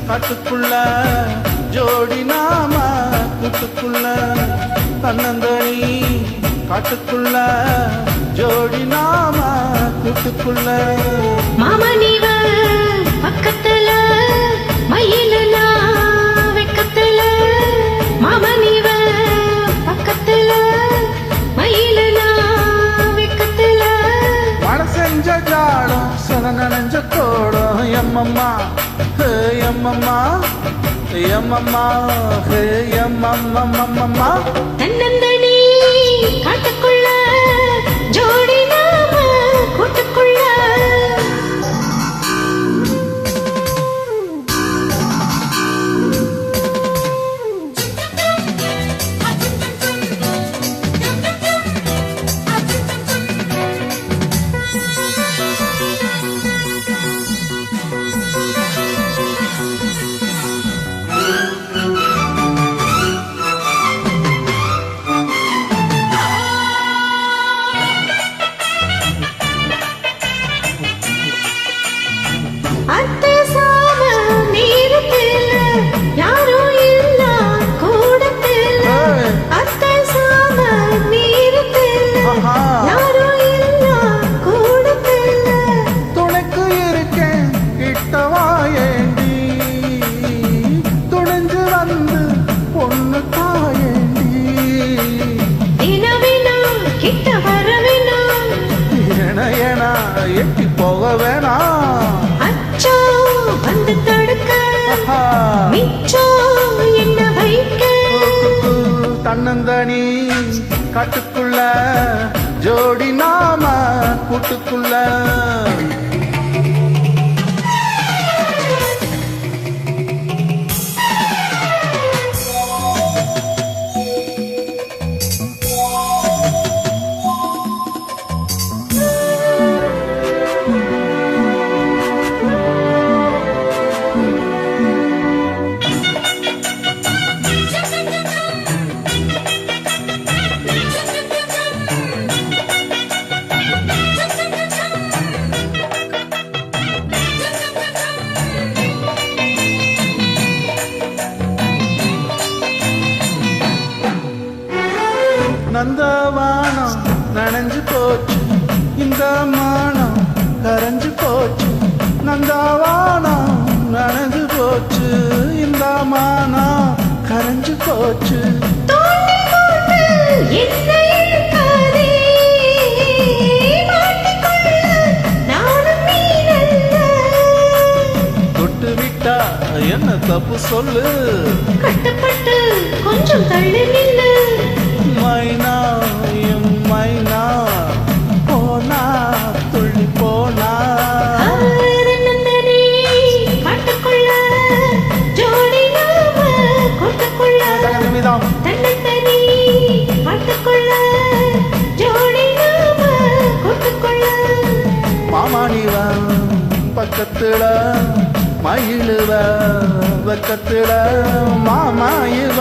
காட்டுக்குள்ள ஜோடி நாம கூட்டுக்குள்ள தன்னந்தனி காட்டுக்குள்ள ஜோடி நாம கூட்டுக்குள்ள மாமனிவ பக்கத்துல மயிலனா வெக்கத்துல மாமனிவ பக்கத்துல மயிலனா வெக்கத்துல மழை செஞ்ச ஜாடம் சில நனைஞ்ச கோடம் எம்மம்மா ஹே எம்மம்மா எம்மம்மா ஹே எம்மம்மா தன்னந்தனி காட்டுக்குள்ள ஜோடி நாம கூட்டுக்குள்ள எட்டி போக வேணாம் அச்சோ வந்து தடுக்க மிச்சோ என்ன வைக்க தன்னந்தனி காட்டுக்குள்ள ஜோடி நாம கூட்டுக்குள்ள நந்தவானம் நனைஞ்சு போச்சு இந்த மானம் கரைஞ்சு போச்சு நந்தவானம் நனைஞ்சு போச்சு இந்த மானம் கரைஞ்சு போச்சு தொட்டு விட்டா என்ன தப்பு சொல்லு கட்டப்பட்டு கொஞ்சம் தள்ளி நில்லு மைனா எம் மைனா போனா துள்ளி போனா தன்னந்தனி காட்டுக்குள்ள ஜோடி நாம கூட்டுக்குள்ள தன்னந்தனி காட்டுக்குள்ள ஜோடி நாம கூட்டுக்குள்ள மாமானிவ பக்கத்துல மயிலுவ பக்கத்துல மாமாயிவ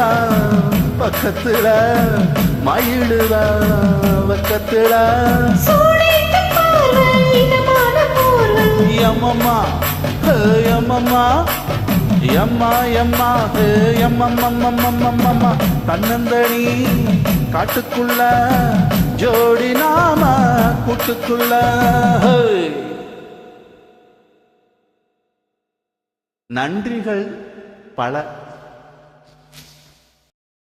பக்கத்துல மயிலுவ பக்கத்துல எம்மம்மா எம்மம்மா எம்மா எம்மா எம்மம்மம்மம்மம்மம்மம்மா தன்னந்தனி காட்டுக்குள்ள ஜோடி நாம கூட்டுக்குள்ள நன்றிகள் பல.